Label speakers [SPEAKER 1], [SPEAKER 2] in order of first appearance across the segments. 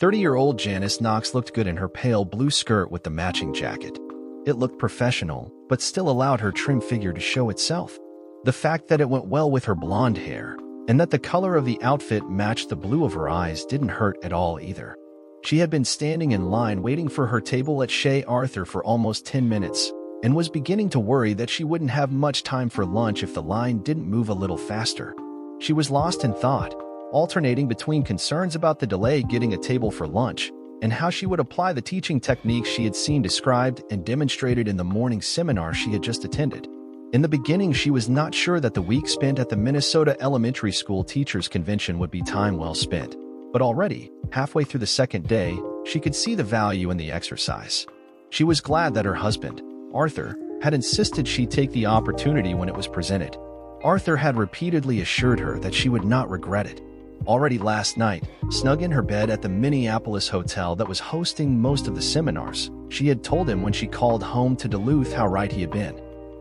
[SPEAKER 1] 30-year-old Janice Knox looked good in her pale blue skirt with the matching jacket. It looked professional, but still allowed her trim figure to show itself. The fact that it went well with her blonde hair, and that the color of the outfit matched the blue of her eyes didn't hurt at all either. She had been standing in line waiting for her table at Chez Arthur for almost 10 minutes, and was beginning to worry that she wouldn't have much time for lunch if the line didn't move a little faster. She was lost in thought, alternating between concerns about the delay getting a table for lunch, and how she would apply the teaching techniques she had seen described and demonstrated in the morning seminar she had just attended. In the beginning, she was not sure that the week spent at the Minnesota Elementary School Teachers Convention would be time well spent, but already, halfway through the second day, she could see the value in the exercise. She was glad that her husband, Arthur, had insisted she take the opportunity when it was presented. Arthur had repeatedly assured her that she would not regret it. Already last night, snug in her bed at the Minneapolis hotel that was hosting most of the seminars, she had told him when she called home to Duluth how right he had been.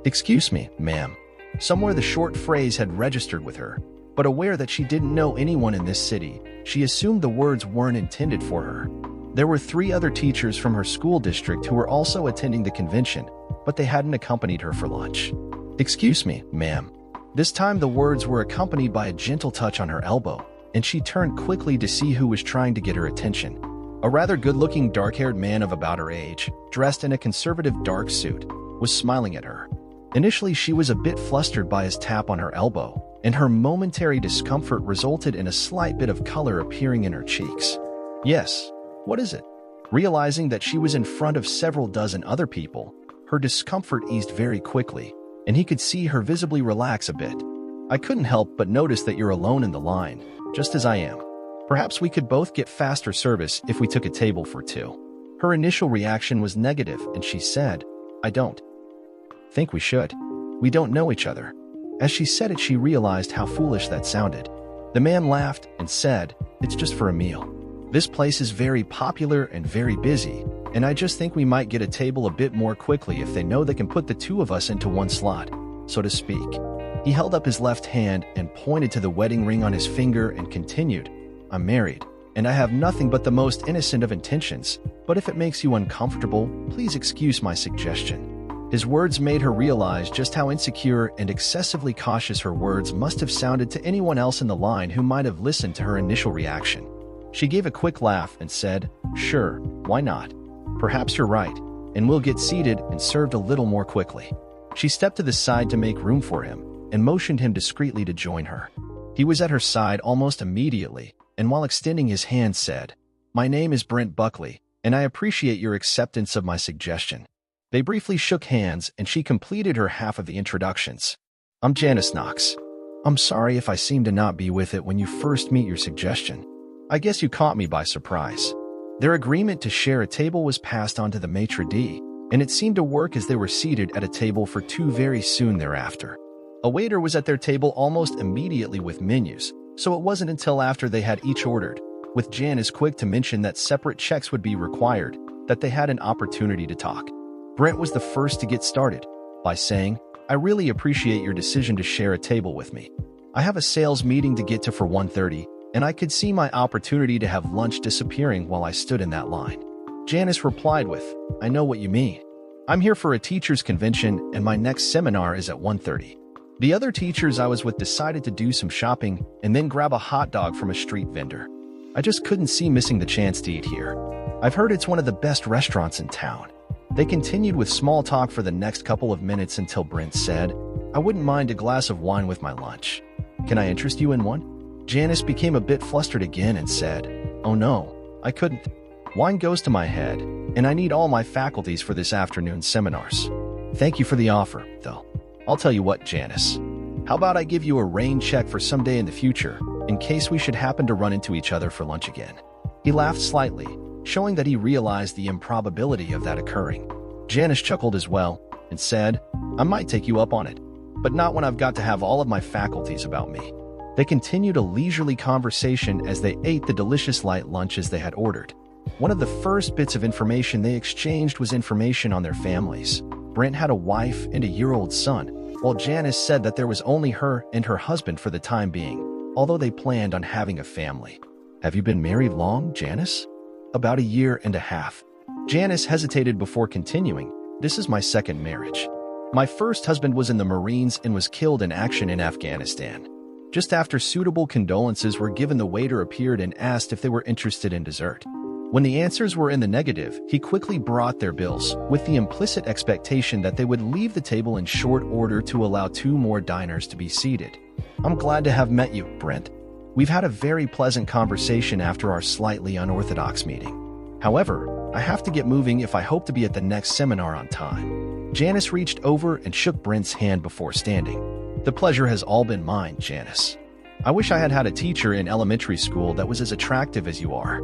[SPEAKER 1] "Excuse me, ma'am." Somewhere the short phrase had registered with her, but aware that she didn't know anyone in this city, she assumed the words weren't intended for her. There were 3 other teachers from her school district who were also attending the convention, but they hadn't accompanied her for lunch. "Excuse me, ma'am." This time the words were accompanied by a gentle touch on her elbow, and she turned quickly to see who was trying to get her attention. A rather good-looking dark-haired man of about her age, dressed in a conservative dark suit, was smiling at her. Initially, she was a bit flustered by his tap on her elbow, and her momentary discomfort resulted in a slight bit of color appearing in her cheeks. "Yes, what is it?" Realizing that she was in front of several dozen other people, her discomfort eased very quickly, and he could see her visibly relax a bit. "I couldn't help but notice that you're alone in the line, just as I am. Perhaps we could both get faster service if we took a table for 2. Her initial reaction was negative, and she said, "I don't think we should. We don't know each other." As she said it, she realized how foolish that sounded. The man laughed and said, "It's just for a meal. This place is very popular and very busy, and I just think we might get a table a bit more quickly if they know they can put the 2 of us into one slot, so to speak." He held up his left hand and pointed to the wedding ring on his finger and continued, "I'm married, and I have nothing but the most innocent of intentions, but if it makes you uncomfortable, please excuse my suggestion." His words made her realize just how insecure and excessively cautious her words must have sounded to anyone else in the line who might have listened to her initial reaction. She gave a quick laugh and said, "Sure, why not? Perhaps you're right, and we'll get seated and served a little more quickly." She stepped to the side to make room for him and motioned him discreetly to join her. He was at her side almost immediately, and while extending his hand said, "My name is Brent Buckley, and I appreciate your acceptance of my suggestion." They briefly shook hands, and she completed her half of the introductions. "I'm Janice Knox. I'm sorry if I seem to not be with it when you first meet your suggestion. I guess you caught me by surprise." Their agreement to share a table was passed on to the maitre d', and it seemed to work as they were seated at a table for 2 very soon thereafter. A waiter was at their table almost immediately with menus, so it wasn't until after they had each ordered, with Janice quick to mention that separate checks would be required, that they had an opportunity to talk. Brent was the first to get started by saying, "I really appreciate your decision to share a table with me. I have a sales meeting to get to for 1:30, and I could see my opportunity to have lunch disappearing while I stood in that line." Janice replied with, "I know what you mean. I'm here for a teacher's convention, and my next seminar is at 1:30. The other teachers I was with decided to do some shopping and then grab a hot dog from a street vendor. I just couldn't see missing the chance to eat here. I've heard it's one of the best restaurants in town." They continued with small talk for the next couple of minutes until Brent said, "I wouldn't mind a glass of wine with my lunch. Can I interest you in one?" Janice became a bit flustered again and said, "Oh no, I couldn't. Wine goes to my head, and I need all my faculties for this afternoon's seminars. Thank you for the offer, though. I'll tell you what, Janice. How about I give you a rain check for some day in the future, in case we should happen to run into each other for lunch again?" He laughed slightly, showing that he realized the improbability of that occurring. Janice chuckled as well and said, "I might take you up on it, but not when I've got to have all of my faculties about me." They continued a leisurely conversation as they ate the delicious light lunches they had ordered. One of the first bits of information they exchanged was information on their families. Brent had a wife and a year-old son, while Janice said that there was only her and her husband for the time being, although they planned on having a family. "Have you been married long, Janice?" about a year and a half. Janice hesitated before continuing. This is my second marriage. My first husband was in the Marines and was killed in action in Afghanistan. Just after suitable condolences were given, the waiter appeared and asked if they were interested in dessert. When the answers were in the negative, he quickly brought their bills, with the implicit expectation that they would leave the table in short order to allow 2 more diners to be seated. I'm glad to have met you, Brent. We've had a very pleasant conversation after our slightly unorthodox meeting. However, I have to get moving if I hope to be at the next seminar on time. Janice reached over and shook Brent's hand before standing. The pleasure has all been mine, Janice. I wish I had had a teacher in elementary school that was as attractive as you are.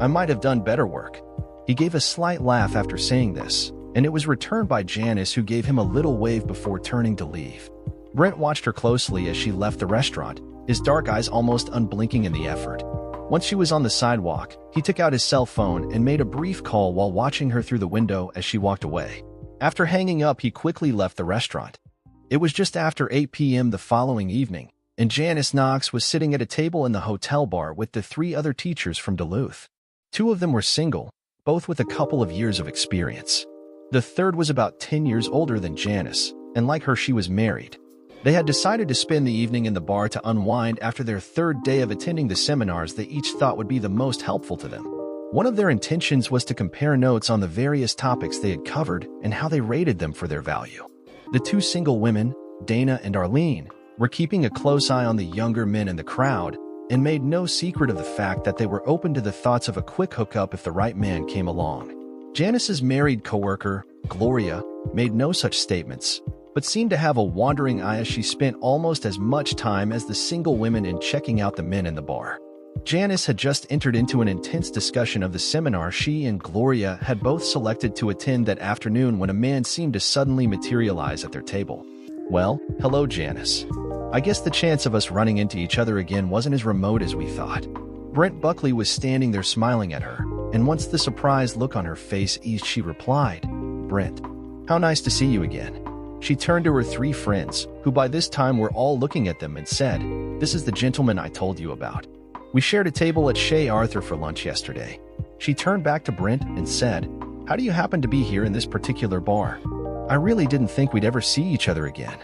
[SPEAKER 1] I might have done better work. He gave a slight laugh after saying this, and it was returned by Janice, who gave him a little wave before turning to leave. Brent watched her closely as she left the restaurant, his dark eyes almost unblinking in the effort. Once she was on the sidewalk, he took out his cell phone and made a brief call while watching her through the window as she walked away. After hanging up, he quickly left the restaurant. It was just after 8 p.m. the following evening, and Janice Knox was sitting at a table in the hotel bar with the 3 other teachers from Duluth. 2 of them were single, both with a couple of years of experience. The third was about 10 years older than Janice, and like her, she was married. They had decided to spend the evening in the bar to unwind after their 3rd day of attending the seminars they each thought would be the most helpful to them. One of their intentions was to compare notes on the various topics they had covered and how they rated them for their value. The 2 single women, Dana and Arlene, were keeping a close eye on the younger men in the crowd and made no secret of the fact that they were open to the thoughts of a quick hookup if the right man came along. Janice's married coworker, Gloria, made no such statements, but seemed to have a wandering eye as she spent almost as much time as the single women in checking out the men in the bar. Janice had just entered into an intense discussion of the seminar she and Gloria had both selected to attend that afternoon when a man seemed to suddenly materialize at their table. Well, hello, Janice. I guess the chance of us running into each other again wasn't as remote as we thought. Brent Buckley was standing there smiling at her, and once the surprised look on her face eased, she replied, Brent, how nice to see you again. She turned to her 3 friends, who by this time were all looking at them, and said, this is the gentleman I told you about. We shared a table at Chez Arthur for lunch yesterday. She turned back to Brent and said, how do you happen to be here in this particular bar? I really didn't think we'd ever see each other again.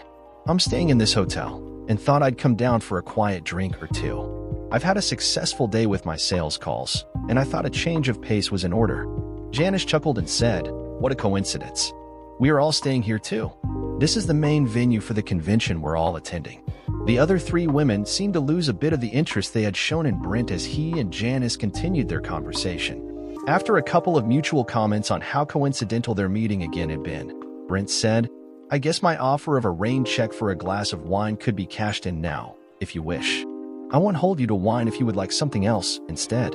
[SPEAKER 1] I'm staying in this hotel, and thought I'd come down for a quiet drink or 2. I've had a successful day with my sales calls, and I thought a change of pace was in order. Janice chuckled and said, what a coincidence. We are all staying here too. This is the main venue for the convention we're all attending. The other 3 women seemed to lose a bit of the interest they had shown in Brent as he and Janice continued their conversation. After a couple of mutual comments on how coincidental their meeting again had been, Brent said, I guess my offer of a rain check for a glass of wine could be cashed in now, if you wish. I won't hold you to wine if you would like something else instead.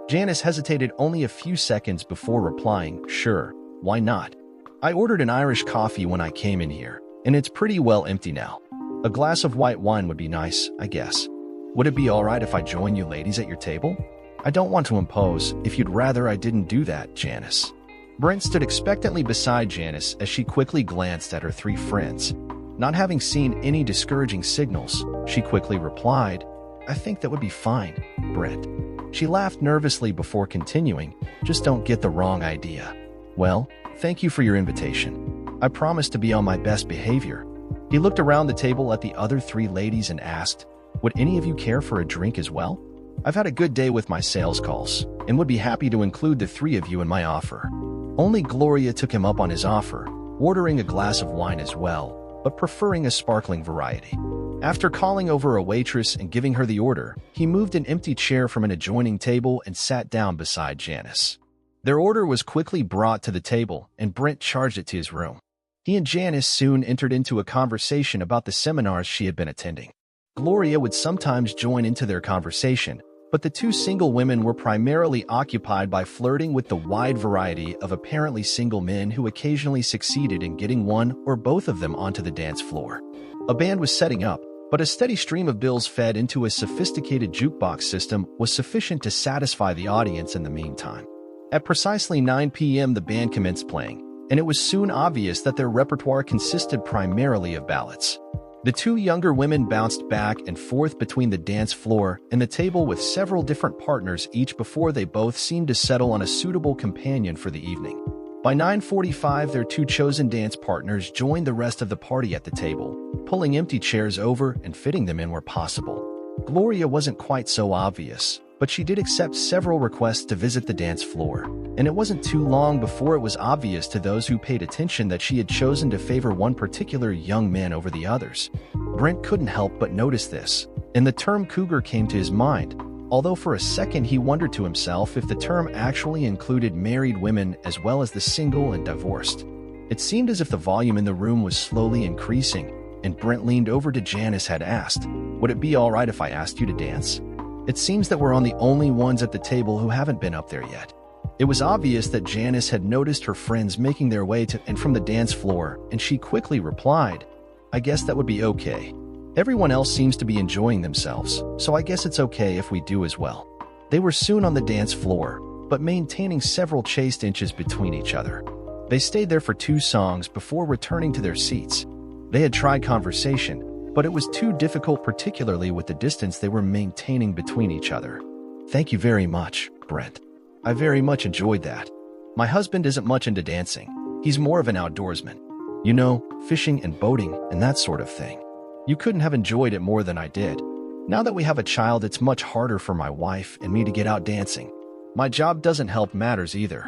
[SPEAKER 1] Janice hesitated only a few seconds before replying, sure, why not? I ordered an Irish coffee when I came in here, and it's pretty well empty now. A glass of white wine would be nice, I guess. Would it be alright if I join you ladies at your table? I don't want to impose, if you'd rather I didn't do that, Janice. Brent stood expectantly beside Janice as she quickly glanced at her 3 friends. Not having seen any discouraging signals, she quickly replied, I think that would be fine, Brent. She laughed nervously before continuing, just don't get the wrong idea. Well, thank you for your invitation. I promise to be on my best behavior. He looked around the table at the other 3 ladies and asked, would any of you care for a drink as well? I've had a good day with my sales calls, and would be happy to include the 3 of you in my offer. Only Gloria took him up on his offer, ordering a glass of wine as well, but preferring a sparkling variety. After calling over a waitress and giving her the order, he moved an empty chair from an adjoining table and sat down beside Janice. Their order was quickly brought to the table, and Brent charged it to his room. He and Janice soon entered into a conversation about the seminars she had been attending. Gloria would sometimes join into their conversation, but the 2 single women were primarily occupied by flirting with the wide variety of apparently single men who occasionally succeeded in getting one or both of them onto the dance floor. A band was setting up, but a steady stream of bills fed into a sophisticated jukebox system was sufficient to satisfy the audience in the meantime. At precisely 9 p.m. the band commenced playing, and it was soon obvious that their repertoire consisted primarily of ballads. The two younger women bounced back and forth between the dance floor and the table with several different partners each before they both seemed to settle on a suitable companion for the evening. By 9:45, their two chosen dance partners joined the rest of the party at the table, pulling empty chairs over and fitting them in where possible. Gloria wasn't quite so obvious, but she did accept several requests to visit the dance floor, and it wasn't too long before it was obvious to those who paid attention that she had chosen to favor one particular young man over the others. Brent couldn't help but notice this, and the term cougar came to his mind, although for a second he wondered to himself if the term actually included married women as well as the single and divorced. It seemed as if the volume in the room was slowly increasing, and Brent leaned over to Janice had asked, "Would it be all right if I asked you to dance? It seems that we're on the only ones at the table who haven't been up there yet." It was obvious that Janice had noticed her friends making their way to and from the dance floor, and she quickly replied, "I guess that would be okay. Everyone else seems to be enjoying themselves, so I guess it's okay if we do as well." They were soon on the dance floor, but maintaining several chaste inches between each other. They stayed there for 2 songs before returning to their seats. They had tried conversation, but it was too difficult, particularly with the distance they were maintaining between each other. "Thank you very much, Brent. I very much enjoyed that. My husband isn't much into dancing. He's more of an outdoorsman. You know, fishing and boating and that sort of thing. You couldn't have enjoyed it more than I did. Now that we have a child, it's much harder for my wife and me to get out dancing. My job doesn't help matters either.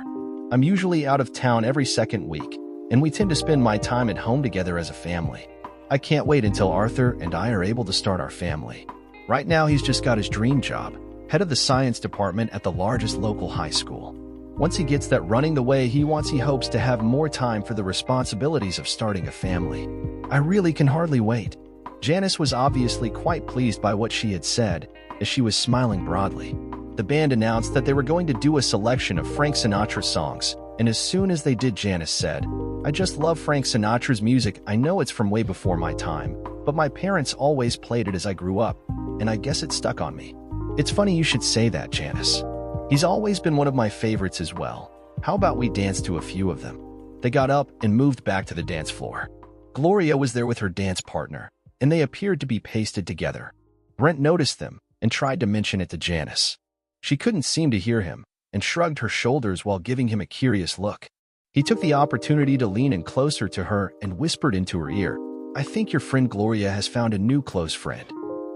[SPEAKER 1] I'm usually out of town every second week, and we tend to spend my time at home together as a family. I can't wait until Arthur and I are able to start our family. Right now, he's just got his dream job, head of the science department at the largest local high school. Once he gets that running the way he wants, he hopes to have more time for the responsibilities of starting a family. I really can hardly wait." Janice was obviously quite pleased by what she had said, as she was smiling broadly. The band announced that they were going to do a selection of Frank Sinatra songs, and as soon as they did, Janice said, "I just love Frank Sinatra's music. I know it's from way before my time, but my parents always played it as I grew up, and I guess it stuck on me." "It's funny you should say that, Janice. He's always been one of my favorites as well. How about we dance to a few of them?" They got up and moved back to the dance floor. Gloria was there with her dance partner, and they appeared to be pasted together. Brent noticed them and tried to mention it to Janice. She couldn't seem to hear him and shrugged her shoulders while giving him a curious look. He took the opportunity to lean in closer to her and whispered into her ear, "I think your friend Gloria has found a new close friend.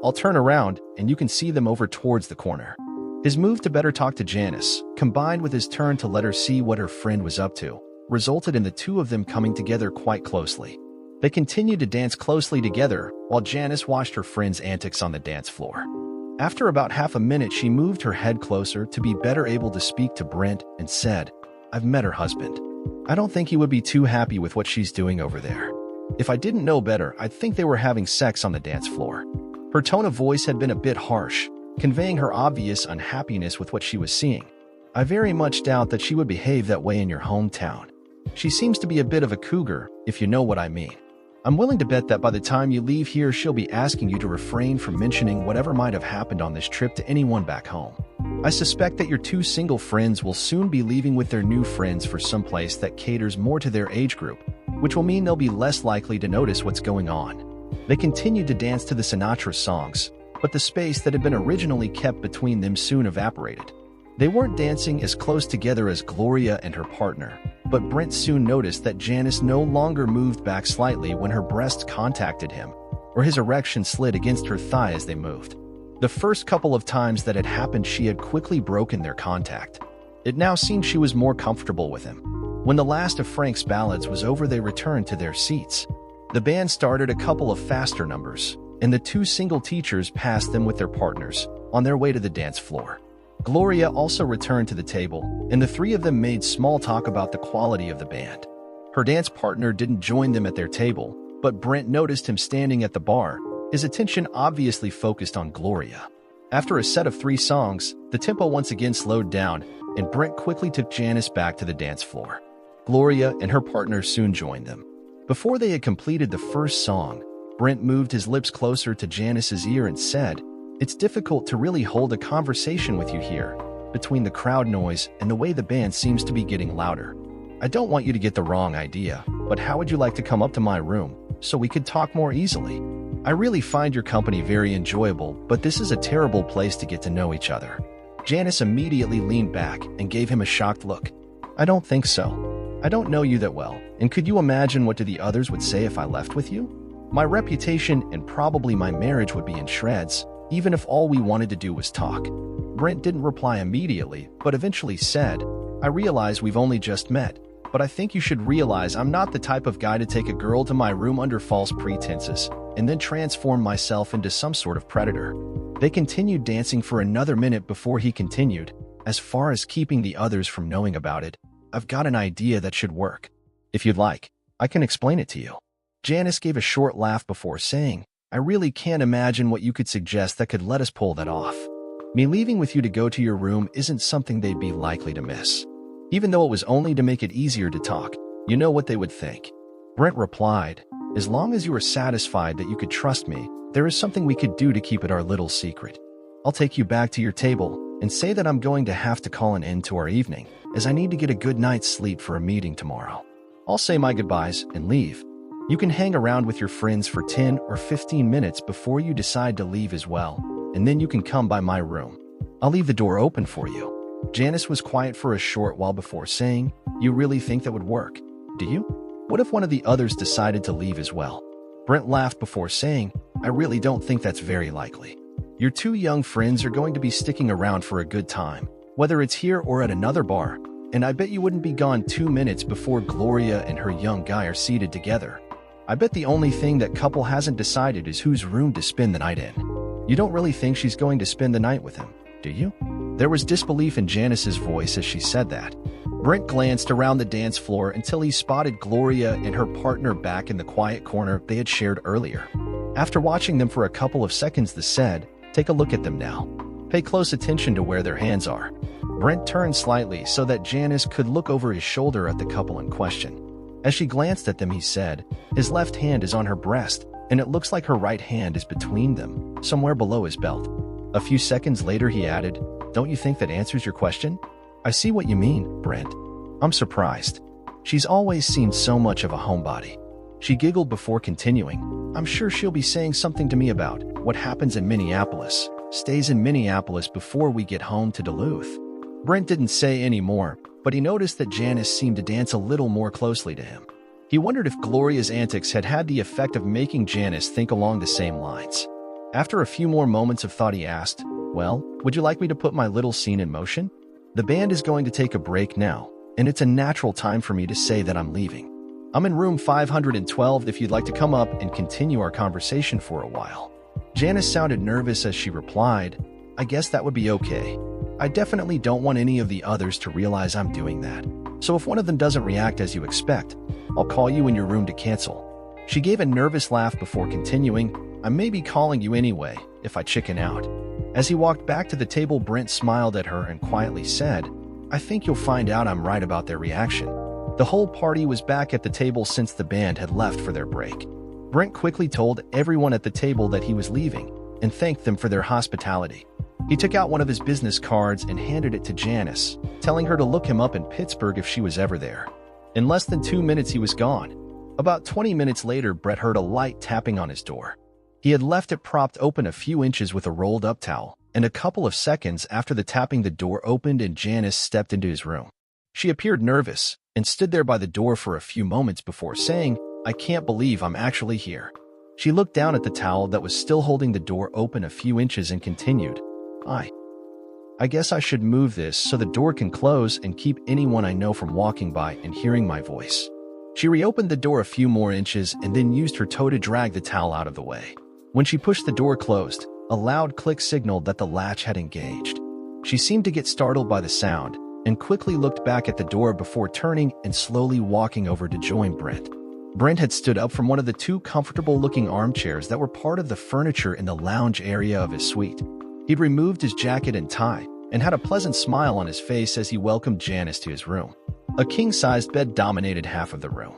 [SPEAKER 1] I'll turn around and you can see them over towards the corner." His move to better talk to Janice, combined with his turn to let her see what her friend was up to, resulted in the two of them coming together quite closely. They continued to dance closely together while Janice watched her friend's antics on the dance floor. After about half a minute, she moved her head closer to be better able to speak to Brent and said, "I've met her husband. I don't think he would be too happy with what she's doing over there. If I didn't know better, I'd think they were having sex on the dance floor." Her tone of voice had been a bit harsh, conveying her obvious unhappiness with what she was seeing. "I very much doubt that she would behave that way in your hometown. She seems to be a bit of a cougar, if you know what I mean. I'm willing to bet that by the time you leave here, she'll be asking you to refrain from mentioning whatever might have happened on this trip to anyone back home. I suspect that your two single friends will soon be leaving with their new friends for someplace that caters more to their age group, which will mean they'll be less likely to notice what's going on." They continued to dance to the Sinatra songs, but the space that had been originally kept between them soon evaporated. They weren't dancing as close together as Gloria and her partner, but Brent soon noticed that Janice no longer moved back slightly when her breast contacted him, or his erection slid against her thigh as they moved. The first couple of times that had happened, she had quickly broken their contact. It now seemed she was more comfortable with him. When the last of Frank's ballads was over, they returned to their seats. The band started a couple of faster numbers, and the two single teachers passed them with their partners on their way to the dance floor. Gloria also returned to the table, and the three of them made small talk about the quality of the band. Her dance partner didn't join them at their table, but Brent noticed him standing at the bar, his attention obviously focused on Gloria. After a set of 3 songs, the tempo once again slowed down, and Brent quickly took Janice back to the dance floor. Gloria and her partner soon joined them. Before they had completed the first song, Brent moved his lips closer to Janice's ear and said, "It's difficult to really hold a conversation with you here, between the crowd noise and the way the band seems to be getting louder. I don't want you to get the wrong idea, but how would you like to come up to my room, so we could talk more easily?" I really find your company very enjoyable, but this is a terrible place to get to know each other. Janice immediately leaned back and gave him a shocked look. I don't think so. I don't know you that well, and could you imagine what the others would say if I left with you? My reputation and probably my marriage would be in shreds, even if all we wanted to do was talk. Brent didn't reply immediately, but eventually said, I realize we've only just met, but I think you should realize I'm not the type of guy to take a girl to my room under false pretenses and then transform myself into some sort of predator. They continued dancing for another minute before he continued, as far as keeping the others from knowing about it, I've got an idea that should work. If you'd like, I can explain it to you. Janice gave a short laugh before saying, I really can't imagine what you could suggest that could let us pull that off. Me leaving with you to go to your room isn't something they'd be likely to miss. Even though it was only to make it easier to talk, you know what they would think. Brent replied, as long as you are satisfied that you could trust me, there is something we could do to keep it our little secret. I'll take you back to your table and say that I'm going to have to call an end to our evening, as I need to get a good night's sleep for a meeting tomorrow. I'll say my goodbyes and leave. You can hang around with your friends for 10 or 15 minutes before you decide to leave as well, and then you can come by my room. I'll leave the door open for you. Janice was quiet for a short while before saying, you really think that would work, do you? What if one of the others decided to leave as well? Brent laughed before saying, I really don't think that's very likely. Your two young friends are going to be sticking around for a good time, whether it's here or at another bar, and I bet you wouldn't be gone 2 minutes before Gloria and her young guy are seated together. I bet the only thing that couple hasn't decided is whose room to spend the night in. You don't really think she's going to spend the night with him, do you? There was disbelief in Janice's voice as she said that. Brent glanced around the dance floor until he spotted Gloria and her partner back in the quiet corner they had shared earlier. After watching them for a couple of seconds, they said, take a look at them now. Pay close attention to where their hands are. Brent turned slightly so that Janice could look over his shoulder at the couple in question. As she glanced at them, he said, his left hand is on her breast, and it looks like her right hand is between them, somewhere below his belt. A few seconds later, he added, don't you think that answers your question? I see what you mean, Brent. I'm surprised. She's always seemed so much of a homebody. She giggled before continuing, I'm sure she'll be saying something to me about what happens in Minneapolis, stays in Minneapolis before we get home to Duluth. Brent didn't say any more, but he noticed that Janice seemed to dance a little more closely to him. He wondered if Gloria's antics had had the effect of making Janice think along the same lines. After a few more moments of thought, he asked, well, would you like me to put my little scene in motion? The band is going to take a break now, and it's a natural time for me to say that I'm leaving. I'm in room 512 if you'd like to come up and continue our conversation for a while. Janice sounded nervous as she replied, I guess that would be okay. I definitely don't want any of the others to realize I'm doing that. So if one of them doesn't react as you expect, I'll call you in your room to cancel. She gave a nervous laugh before continuing, I may be calling you anyway, if I chicken out. As he walked back to the table, Brent smiled at her and quietly said, I think you'll find out I'm right about their reaction. The whole party was back at the table since the band had left for their break. Brent quickly told everyone at the table that he was leaving and thanked them for their hospitality. He took out one of his business cards and handed it to Janice, telling her to look him up in Pittsburgh if she was ever there. In less than 2 minutes, he was gone. About 20 minutes later, Brett heard a light tapping on his door. He had left it propped open a few inches with a rolled-up towel, and a couple of seconds after the tapping, the door opened and Janice stepped into his room. She appeared nervous and stood there by the door for a few moments before saying, I can't believe I'm actually here. She looked down at the towel that was still holding the door open a few inches and continued, I guess I should move this so the door can close and keep anyone I know from walking by and hearing my voice. She reopened the door a few more inches and then used her toe to drag the towel out of the way. When she pushed the door closed, a loud click signaled that the latch had engaged. She seemed to get startled by the sound and quickly looked back at the door before turning and slowly walking over to join Brent. Brent had stood up from one of the two comfortable-looking armchairs that were part of the furniture in the lounge area of his suite. He'd removed his jacket and tie and had a pleasant smile on his face as he welcomed Janice to his room. A king-sized bed dominated half of the room.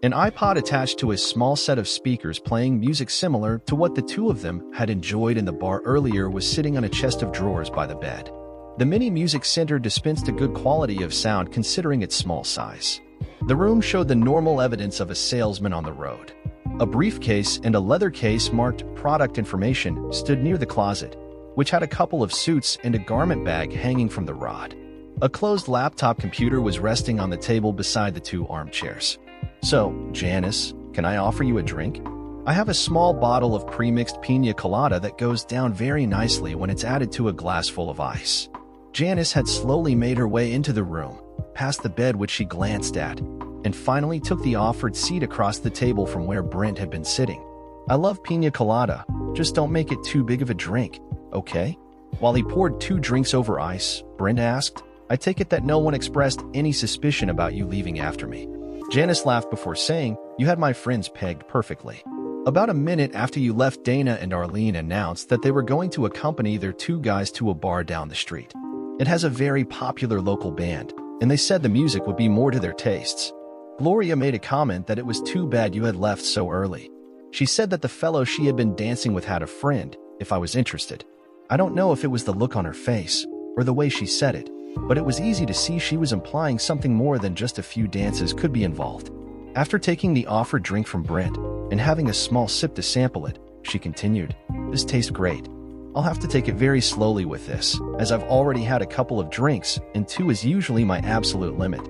[SPEAKER 1] An iPod attached to his small set of speakers playing music similar to what the two of them had enjoyed in the bar earlier was sitting on a chest of drawers by the bed. The mini music center dispensed a good quality of sound considering its small size. The room showed the normal evidence of a salesman on the road. A briefcase and a leather case marked product information stood near the closet, which had a couple of suits and a garment bag hanging from the rod. A closed laptop computer was resting on the table beside the two armchairs. "So, Janice, can I offer you a drink? I have a small bottle of pre-mixed piña colada that goes down very nicely when it's added to a glass full of ice." Janice had slowly made her way into the room, past the bed which she glanced at, and finally took the offered seat across the table from where Brent had been sitting. "I love piña colada, just don't make it too big of a drink, okay?" While he poured 2 drinks over ice, Brent asked, "I take it that no one expressed any suspicion about you leaving after me?" Janice laughed before saying, "You had my friends pegged perfectly. About a minute after you left, Dana and Arlene announced that they were going to accompany their 2 guys to a bar down the street. It has a very popular local band, and they said the music would be more to their tastes. Gloria made a comment that it was too bad you had left so early. She said that the fellow she had been dancing with had a friend, if I was interested. I don't know if it was the look on her face, or the way she said it, but it was easy to see she was implying something more than just a few dances could be involved." After taking the offered drink from Brent and having a small sip to sample it, she continued, "This tastes great. I'll have to take it very slowly with this, as I've already had a couple of drinks, and 2 is usually my absolute limit.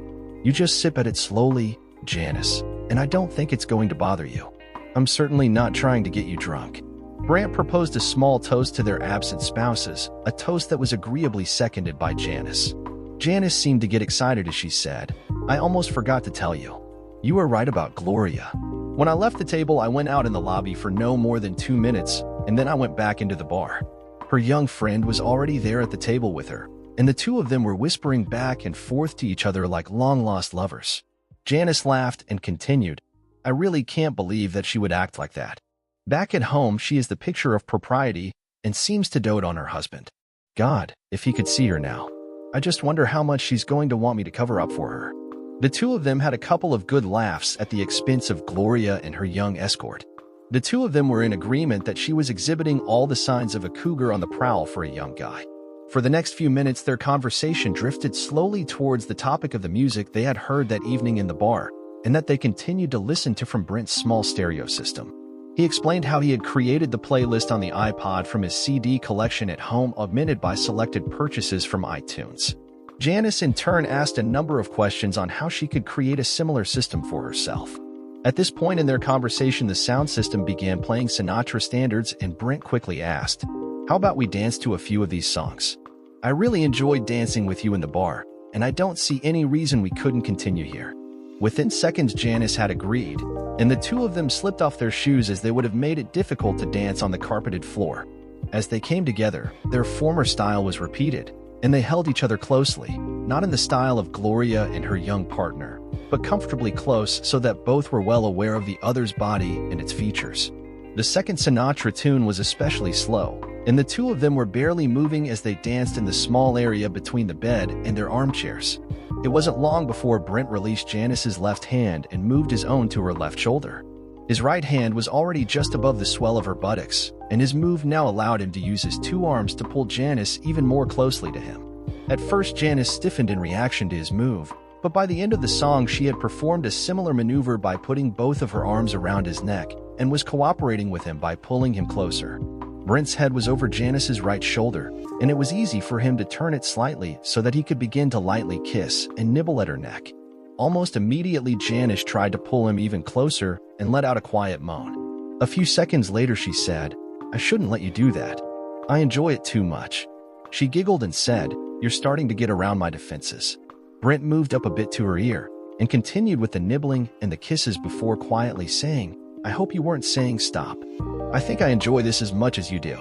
[SPEAKER 1] You just sip at it slowly, Janice, and I don't think it's going to bother you. I'm certainly not trying to get you drunk." Brent proposed a small toast to their absent spouses, a toast that was agreeably seconded by Janice. Janice seemed to get excited as she said, "I almost forgot to tell you. You were right about Gloria. When I left the table, I went out in the lobby for no more than 2 minutes, and then I went back into the bar. Her young friend was already there at the table with her, and the 2 of them were whispering back and forth to each other like long-lost lovers." Janice laughed and continued, "I really can't believe that she would act like that. Back at home, she is the picture of propriety and seems to dote on her husband. God, if he could see her now. I just wonder how much she's going to want me to cover up for her." The 2 of them had a couple of good laughs at the expense of Gloria and her young escort. The 2 of them were in agreement that she was exhibiting all the signs of a cougar on the prowl for a young guy. For the next few minutes, their conversation drifted slowly towards the topic of the music they had heard that evening in the bar, and that they continued to listen to from Brent's small stereo system. He explained how he had created the playlist on the iPod from his CD collection at home, augmented by selected purchases from iTunes. Janice in turn asked a number of questions on how she could create a similar system for herself. At this point in their conversation, the sound system began playing Sinatra standards, and Brent quickly asked, "How about we dance to a few of these songs? I really enjoyed dancing with you in the bar, and I don't see any reason we couldn't continue here." Within seconds, Janice had agreed, and the 2 of them slipped off their shoes as they would have made it difficult to dance on the carpeted floor. As they came together, their former style was repeated, and they held each other closely, not in the style of Gloria and her young partner, but comfortably close so that both were well aware of the other's body and its features. The second Sinatra tune was especially slow, and the 2 of them were barely moving as they danced in the small area between the bed and their armchairs. It wasn't long before Brent released Janice's left hand and moved his own to her left shoulder. His right hand was already just above the swell of her buttocks, and his move now allowed him to use his 2 arms to pull Janice even more closely to him. At first, Janice stiffened in reaction to his move, but by the end of the song, she had performed a similar maneuver by putting both of her arms around his neck and was cooperating with him by pulling him closer. Brent's head was over Janice's right shoulder, and it was easy for him to turn it slightly so that he could begin to lightly kiss and nibble at her neck. Almost immediately, Janice tried to pull him even closer and let out a quiet moan. A few seconds later, she said, "I shouldn't let you do that. I enjoy it too much." She giggled and said, "You're starting to get around my defenses." Brent moved up a bit to her ear and continued with the nibbling and the kisses before quietly saying, "I hope you weren't saying stop. I think I enjoy this as much as you do."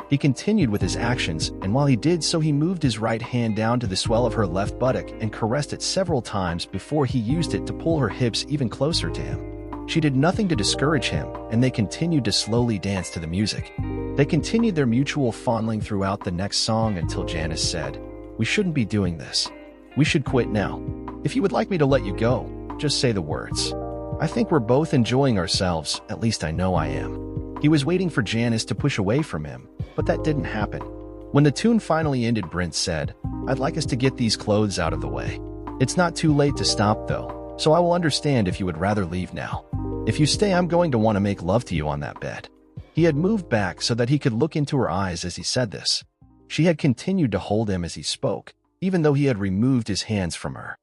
[SPEAKER 1] He continued with his actions, and while he did so, he moved his right hand down to the swell of her left buttock and caressed it several times before he used it to pull her hips even closer to him. She did nothing to discourage him, and they continued to slowly dance to the music. They continued their mutual fondling throughout the next song until Janice said, "We shouldn't be doing this. We should quit now. If you would like me to let you go, just say the words. I think we're both enjoying ourselves, at least I know I am." He was waiting for Janice to push away from him, but that didn't happen. When the tune finally ended, Brent said, "I'd like us to get these clothes out of the way. It's not too late to stop though, so I will understand if you would rather leave now." If you stay, I'm going to want to make love to you on that bed. He had moved back so that he could look into her eyes as he said this. She had continued to hold him as he spoke, even though he had removed his hands from her.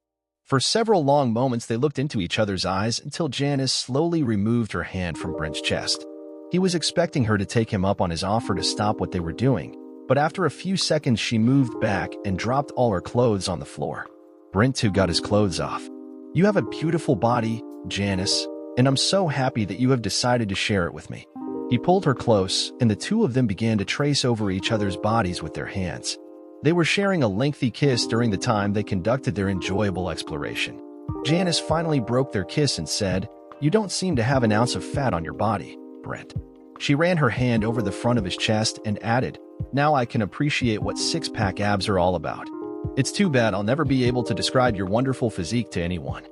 [SPEAKER 1] For several long moments, they looked into each other's eyes until Janice slowly removed her hand from Brent's chest. He was expecting her to take him up on his offer to stop what they were doing, but after a few seconds, she moved back and dropped all her clothes on the floor. Brent too got his clothes off. You have a beautiful body, Janice, and I'm so happy that you have decided to share it with me. He pulled her close, and the two of them began to trace over each other's bodies with their hands. They were sharing a lengthy kiss during the time they conducted their enjoyable exploration. Janice finally broke their kiss and said, "You don't seem to have an ounce of fat on your body, Brent." She ran her hand over the front of his chest and added, "Now I can appreciate what six-pack abs are all about. It's too bad I'll never be able to describe your wonderful physique to anyone.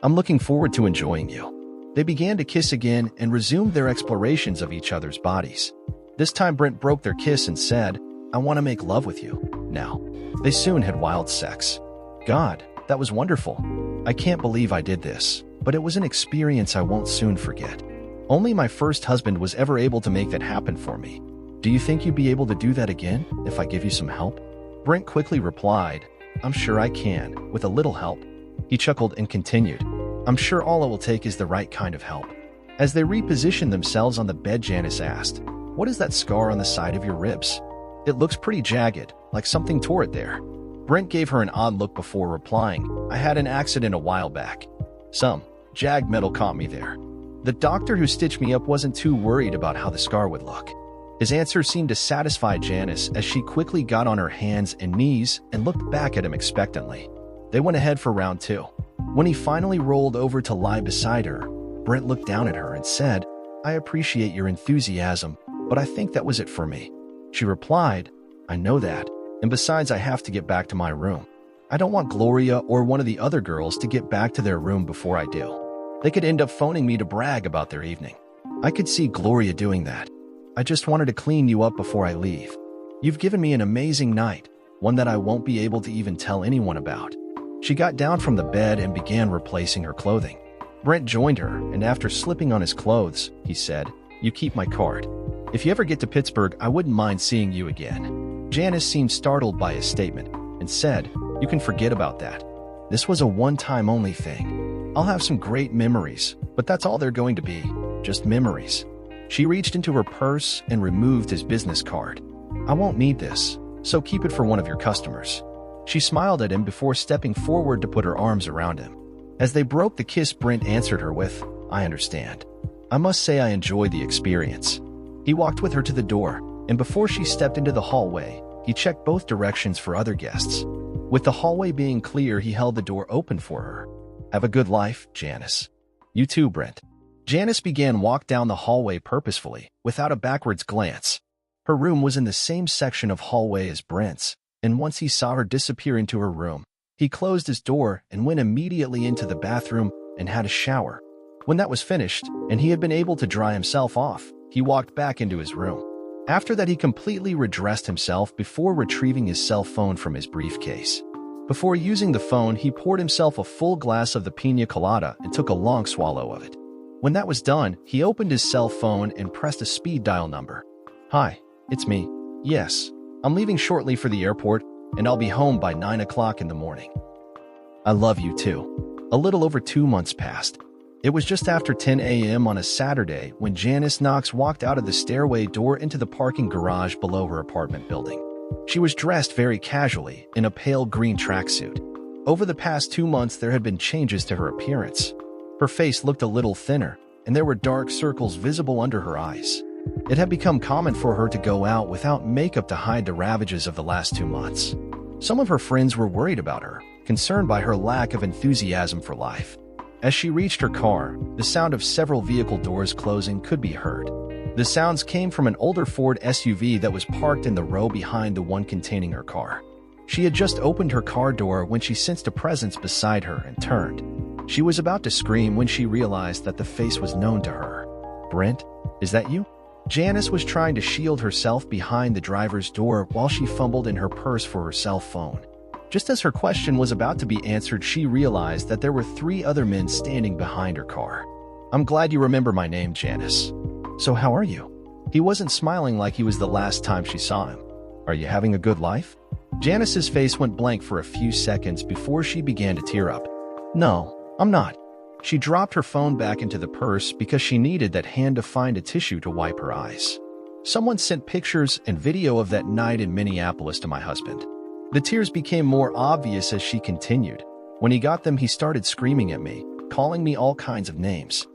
[SPEAKER 1] I'm looking forward to enjoying you." They began to kiss again and resumed their explorations of each other's bodies. This time Brent broke their kiss and said, "I want to make love with you now." They soon had wild sex. God, that was wonderful. I can't believe I did this, but it was an experience I won't soon forget. Only my first husband was ever able to make that happen for me. Do you think you'd be able to do that again if I give you some help? Brent quickly replied, "I'm sure I can, with a little help." He chuckled and continued, "I'm sure all it will take is the right kind of help." As they repositioned themselves on the bed, Janice asked, "What is that scar on the side of your ribs? It looks pretty jagged, like something tore it there." Brent gave her an odd look before replying, "I had an accident a while back. Some jagged metal caught me there. The doctor who stitched me up wasn't too worried about how the scar would look." His answer seemed to satisfy Janice as she quickly got on her hands and knees and looked back at him expectantly. They went ahead for round two. When he finally rolled over to lie beside her, Brent looked down at her and said, "I appreciate your enthusiasm, but I think that was it for me." She replied, "I know that, and besides I have to get back to my room. I don't want Gloria or one of the other girls to get back to their room before I do. They could end up phoning me to brag about their evening. I could see Gloria doing that. I just wanted to clean you up before I leave. You've given me an amazing night, one that I won't be able to even tell anyone about." She got down from the bed and began replacing her clothing. Brent joined her, and after slipping on his clothes, he said, "You keep my card. If you ever get to Pittsburgh, I wouldn't mind seeing you again." Janice seemed startled by his statement and said, "You can forget about that. This was a one-time only thing. I'll have some great memories, but that's all they're going to be, just memories." She reached into her purse and removed his business card. "I won't need this, so keep it for one of your customers." She smiled at him before stepping forward to put her arms around him. As they broke the kiss, Brent answered her with, "I understand. I must say I enjoyed the experience." He walked with her to the door, and before she stepped into the hallway, he checked both directions for other guests. With the hallway being clear, he held the door open for her. "Have a good life, Janice." "You too, Brent." Janice began walk down the hallway purposefully, without a backwards glance. Her room was in the same section of hallway as Brent's, and once he saw her disappear into her room, he closed his door and went immediately into the bathroom and had a shower. When that was finished, and he had been able to dry himself off, he walked back into his room. After that, he completely redressed himself before retrieving his cell phone from his briefcase. Before using the phone, he poured himself a full glass of the pina colada and took a long swallow of it. When that was done, he opened his cell phone and pressed a speed dial number. "Hi, it's me. Yes, I'm leaving shortly for the airport, and I'll be home by 9 o'clock in the morning. I love you too." A little over 2 months passed. It was just after 10 a.m. on a Saturday when Janice Knox walked out of the stairway door into the parking garage below her apartment building. She was dressed very casually in a pale green tracksuit. Over the past 2 months, there had been changes to her appearance. Her face looked a little thinner, and there were dark circles visible under her eyes. It had become common for her to go out without makeup to hide the ravages of the last 2 months. Some of her friends were worried about her, concerned by her lack of enthusiasm for life. As she reached her car, the sound of several vehicle doors closing could be heard. The sounds came from an older Ford SUV that was parked in the row behind the one containing her car. She had just opened her car door when she sensed a presence beside her and turned. She was about to scream when she realized that the face was known to her. "Brent, is that you?" Janice was trying to shield herself behind the driver's door while she fumbled in her purse for her cell phone. Just as her question was about to be answered, she realized that there were 3 other men standing behind her car. I'm glad you remember my name, Janice. So how are you? He wasn't smiling like he was the last time she saw him. Are you having a good life? Janice's face went blank for a few seconds before she began to tear up. No, I'm not. She dropped her phone back into the purse because she needed that hand to find a tissue to wipe her eyes. Someone sent pictures and video of that night in Minneapolis to my husband. The tears became more obvious as she continued. When he got them, he started screaming at me, calling me all kinds of names.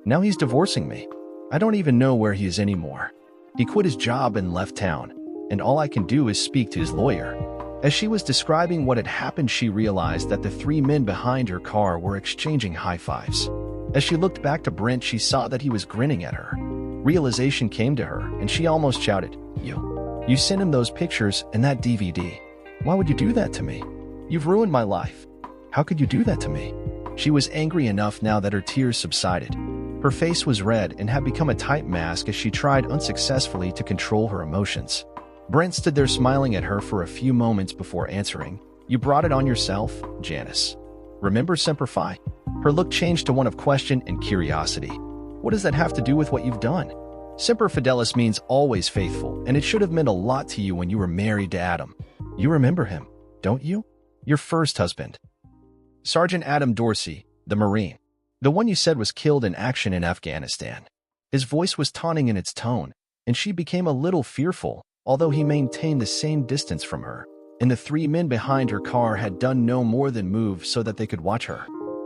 [SPEAKER 1] Now he's divorcing me. I don't even know where he is anymore. He quit his job and left town, and all I can do is speak to his lawyer. As she was describing what had happened, she realized that the three men behind her car were exchanging high fives. As she looked back to Brent, she saw that he was grinning at her. Realization came to her, and she almost shouted, You sent him those pictures and that DVD. Why would you do that to me? You've ruined my life. How could you do that to me? She was angry enough now that her tears subsided. Her face was red and had become a tight mask as she tried unsuccessfully to control her emotions. Brent stood there smiling at her for a few moments before answering, You brought it on yourself, Janice. Remember Semper Fi? Her look changed to one of question and curiosity. What does that have to do with what you've done? Semper Fidelis means always faithful, and it should have meant a lot to you when you were married to Adam. You remember him, don't you? Your first husband. Sergeant Adam Dorsey, the Marine. The one you said was killed in action in Afghanistan. His voice was taunting in its tone, and she became a little fearful, although he maintained the same distance from her, and the three men behind her car had done no more than move so that they could watch her.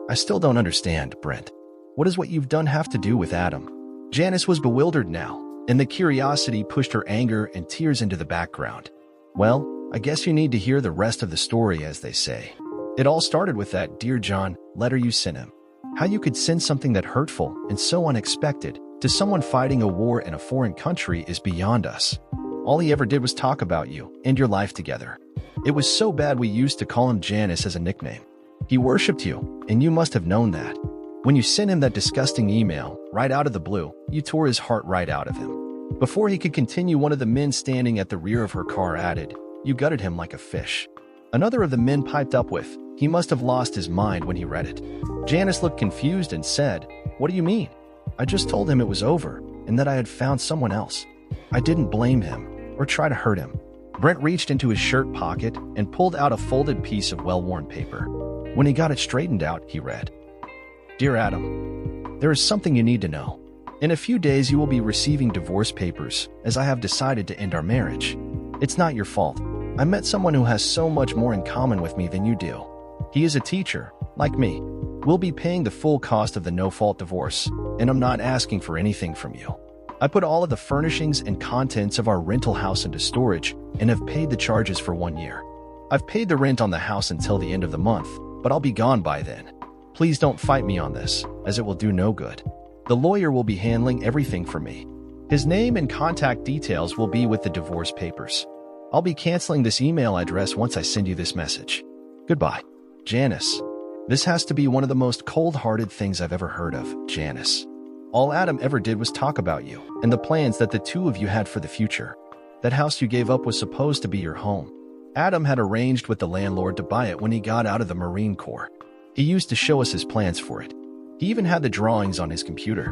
[SPEAKER 1] I still don't understand, Brent. What does what you've done have to do with Adam? Janice was bewildered now, and the curiosity pushed her anger and tears into the background. Well, I guess you need to hear the rest of the story, as they say. It all started with that Dear John letter you sent him. How you could send something that hurtful and so unexpected to someone fighting a war in a foreign country is beyond us. All he ever did was talk about you and your life together. It was so bad we used to call him Janice as a nickname. He worshipped you, and you must have known that. When you sent him that disgusting email, right out of the blue, you tore his heart right out of him. Before he could continue, one of the men standing at the rear of her car added, You gutted him like a fish. Another of the men piped up with, He must have lost his mind when he read it. Janice looked confused and said, What do you mean? I just told him it was over, and that I had found someone else. I didn't blame him or try to hurt him. Brent reached into his shirt pocket and pulled out a folded piece of well-worn paper. When he got it straightened out, he read, Dear Adam, there is something you need to know. In a few days you will be receiving divorce papers, as I have decided to end our marriage. It's not your fault. I met someone who has so much more in common with me than you do. He is a teacher, like me. We'll be paying the full cost of the no-fault divorce, and I'm not asking for anything from you. I put all of the furnishings and contents of our rental house into storage and have paid the charges for 1 year. I've paid the rent on the house until the end of the month, but I'll be gone by then. Please don't fight me on this, as it will do no good. The lawyer will be handling everything for me. His name and contact details will be with the divorce papers. I'll be canceling this email address once I send you this message. Goodbye, Janice. This has to be one of the most cold-hearted things I've ever heard of, Janice. All Adam ever did was talk about you and the plans that the two of you had for the future. That house you gave up was supposed to be your home. Adam had arranged with the landlord to buy it when he got out of the Marine Corps. He used to show us his plans for it. He even had the drawings on his computer.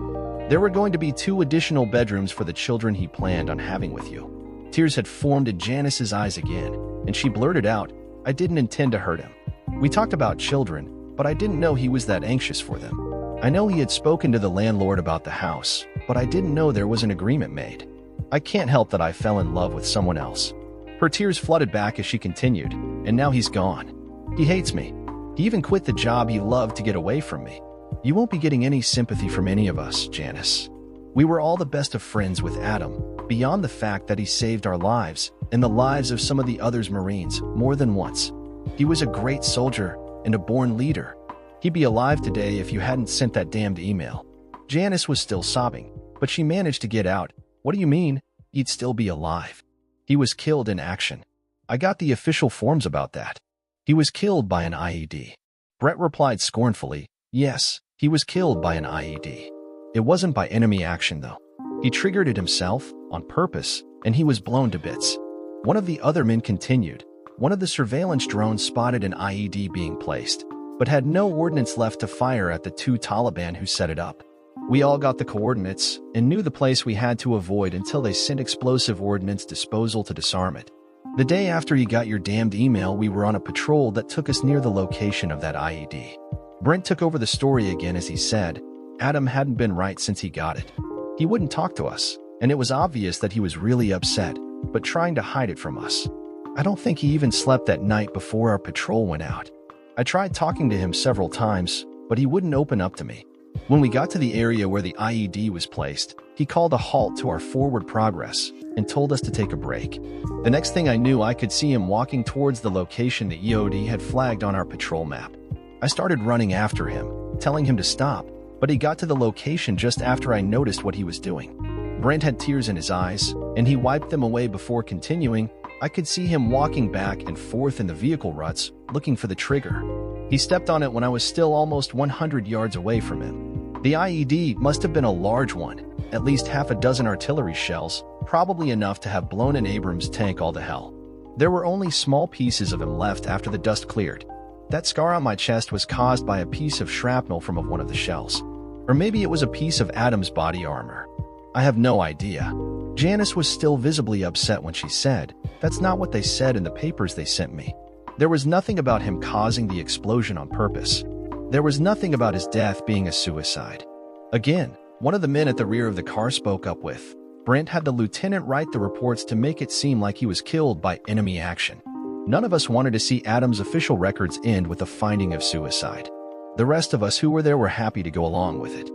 [SPEAKER 1] There were going to be 2 additional bedrooms for the children he planned on having with you. Tears had formed in Janice's eyes again, and she blurted out, I didn't intend to hurt him. We talked about children, but I didn't know he was that anxious for them. I know he had spoken to the landlord about the house, but I didn't know there was an agreement made. I can't help that I fell in love with someone else. Her tears flooded back as she continued, and now he's gone. He hates me. He even quit the job he loved to get away from me. You won't be getting any sympathy from any of us, Janice. We were all the best of friends with Adam, beyond the fact that he saved our lives and the lives of some of the others Marines more than once. He was a great soldier and a born leader. He'd be alive today if you hadn't sent that damned email. Janice was still sobbing, but she managed to get out. What do you mean, he'd still be alive? He was killed in action. I got the official forms about that. He was killed by an IED. Brett replied scornfully, Yes, he was killed by an IED. It wasn't by enemy action, though. He triggered it himself, on purpose, and he was blown to bits. One of the other men continued. One of the surveillance drones spotted an IED being placed, but had no ordnance left to fire at the 2 Taliban who set it up. We all got the coordinates and knew the place we had to avoid until they sent explosive ordnance disposal to disarm it. The day after you got your damned email, we were on a patrol that took us near the location of that IED. Brent took over the story again as he said, Adam hadn't been right since he got it. He wouldn't talk to us, and it was obvious that he was really upset, but trying to hide it from us. I don't think he even slept that night before our patrol went out. I tried talking to him several times, but he wouldn't open up to me. When we got to the area where the IED was placed, he called a halt to our forward progress and told us to take a break. The next thing I knew, I could see him walking towards the location the EOD had flagged on our patrol map. I started running after him, telling him to stop, but he got to the location just after I noticed what he was doing. Brent had tears in his eyes, and he wiped them away before continuing. I could see him walking back and forth in the vehicle ruts, looking for the trigger. He stepped on it when I was still almost 100 yards away from him. The IED must have been a large one, at least half a dozen artillery shells, probably enough to have blown an Abrams tank all to hell. There were only small pieces of him left after the dust cleared. That scar on my chest was caused by a piece of shrapnel from one of the shells. Or maybe it was a piece of Adam's body armor. I have no idea. Janice was still visibly upset when she said, "That's not what they said in the papers they sent me." There was nothing about him causing the explosion on purpose. There was nothing about his death being a suicide. Again, one of the men at the rear of the car spoke up with, Brent had the lieutenant write the reports to make it seem like he was killed by enemy action. None of us wanted to see Adam's official records end with the finding of suicide. The rest of us who were there were happy to go along with it.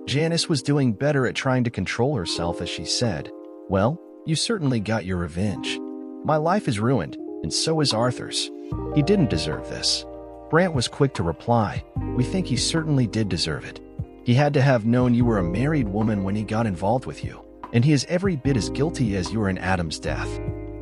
[SPEAKER 1] Janice was doing better at trying to control herself as she said, "Well, you certainly got your revenge. My life is ruined, and so is Arthur's. He didn't deserve this." Brent was quick to reply, "We think he certainly did deserve it. He had to have known you were a married woman when he got involved with you, and he is every bit as guilty as you are in Adam's death.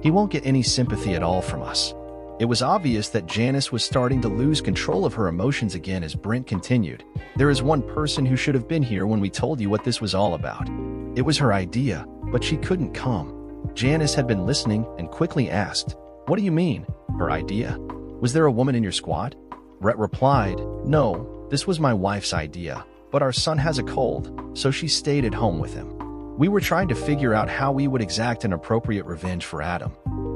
[SPEAKER 1] He won't get any sympathy at all from us." It was obvious that Janice was starting to lose control of her emotions again as Brent continued, "There is one person who should have been here when we told you what this was all about. It was her idea, but she couldn't come." Janice had been listening and quickly asked, "What do you mean, her idea? Was there a woman in your squad?" Brett replied, "No, this was my wife's idea, but our son has a cold, so she stayed at home with him. We were trying to figure out how we would exact an appropriate revenge for Adam.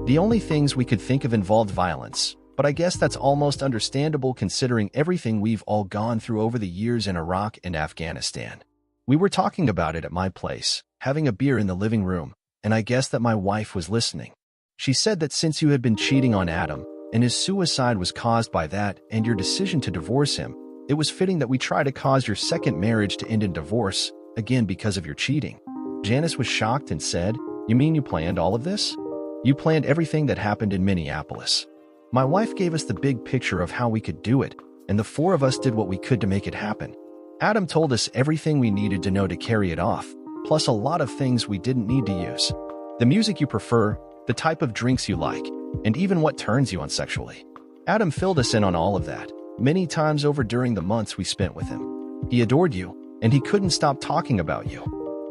[SPEAKER 1] The only things we could think of involved violence, but I guess that's almost understandable considering everything we've all gone through over the years in Iraq and Afghanistan. We were talking about it at my place, having a beer in the living room, and I guess that my wife was listening. She said that since you had been cheating on Adam, and his suicide was caused by that and your decision to divorce him, it was fitting that we try to cause your second marriage to end in divorce, again because of your cheating." Janice was shocked and said, "You mean you planned all of this? You planned everything that happened in Minneapolis?" My wife gave us the big picture of how we could do it, and the four of us did what we could to make it happen. Adam told us everything we needed to know to carry it off, plus a lot of things we didn't need to use. The music you prefer, the type of drinks you like, and even what turns you on sexually. Adam filled us in on all of that, many times over during the months we spent with him. He adored you, and he couldn't stop talking about you.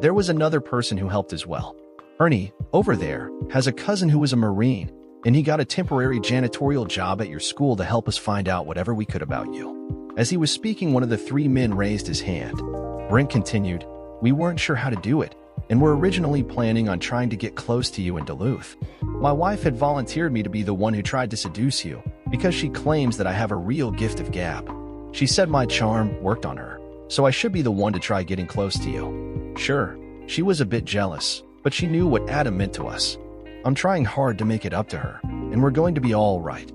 [SPEAKER 1] There was another person who helped as well. Ernie, over there, has a cousin who was a Marine, and he got a temporary janitorial job at your school to help us find out whatever we could about you." As he was speaking, one of the three men raised his hand. Brent continued, "We weren't sure how to do it, and were originally planning on trying to get close to you in Duluth. My wife had volunteered me to be the one who tried to seduce you, because she claims that I have a real gift of gab. She said my charm worked on her, so I should be the one to try getting close to you. Sure, she was a bit jealous, but she knew what Adam meant to us. I'm trying hard to make it up to her, and we're going to be all right."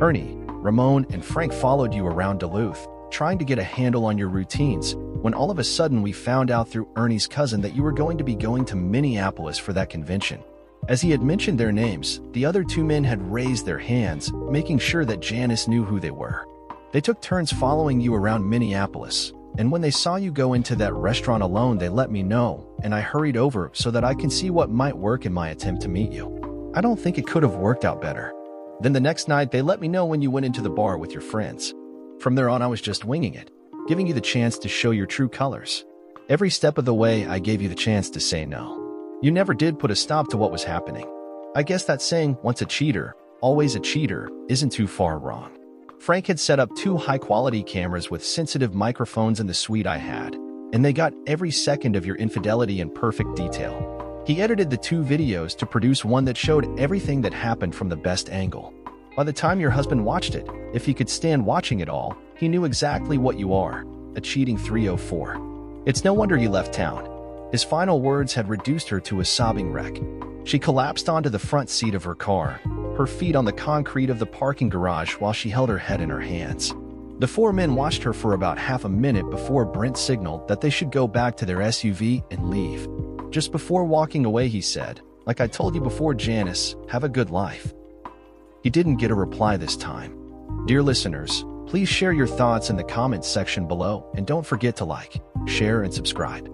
[SPEAKER 1] Ernie, Ramon, and Frank followed you around Duluth, trying to get a handle on your routines, when all of a sudden we found out through Ernie's cousin that you were going to be going to Minneapolis for that convention. As he had mentioned their names, the other two men had raised their hands, making sure that Janice knew who they were. They took turns following you around Minneapolis, and when they saw you go into that restaurant alone, they let me know, and I hurried over so that I can see what might work in my attempt to meet you. I don't think it could have worked out better. Then the next night, they let me know when you went into the bar with your friends. From there on, I was just winging it, giving you the chance to show your true colors. Every step of the way, I gave you the chance to say no. You never did put a stop to what was happening. I guess that saying, once a cheater, always a cheater, isn't too far wrong. Frank had set up 2 high-quality cameras with sensitive microphones in the suite I had, and they got every second of your infidelity in perfect detail. He edited the 2 videos to produce one that showed everything that happened from the best angle. By the time your husband watched it, if he could stand watching it all, he knew exactly what you are, a cheating 304. It's no wonder he left town. His final words had reduced her to a sobbing wreck. She collapsed onto the front seat of her car, her feet on the concrete of the parking garage while she held her head in her hands. The 4 men watched her for about half a minute before Brent signaled that they should go back to their SUV and leave. Just before walking away, he said, "Like I told you before, Janice, have a good life." He didn't get a reply this time. Dear listeners, please share your thoughts in the comments section below and don't forget to like, share, and subscribe.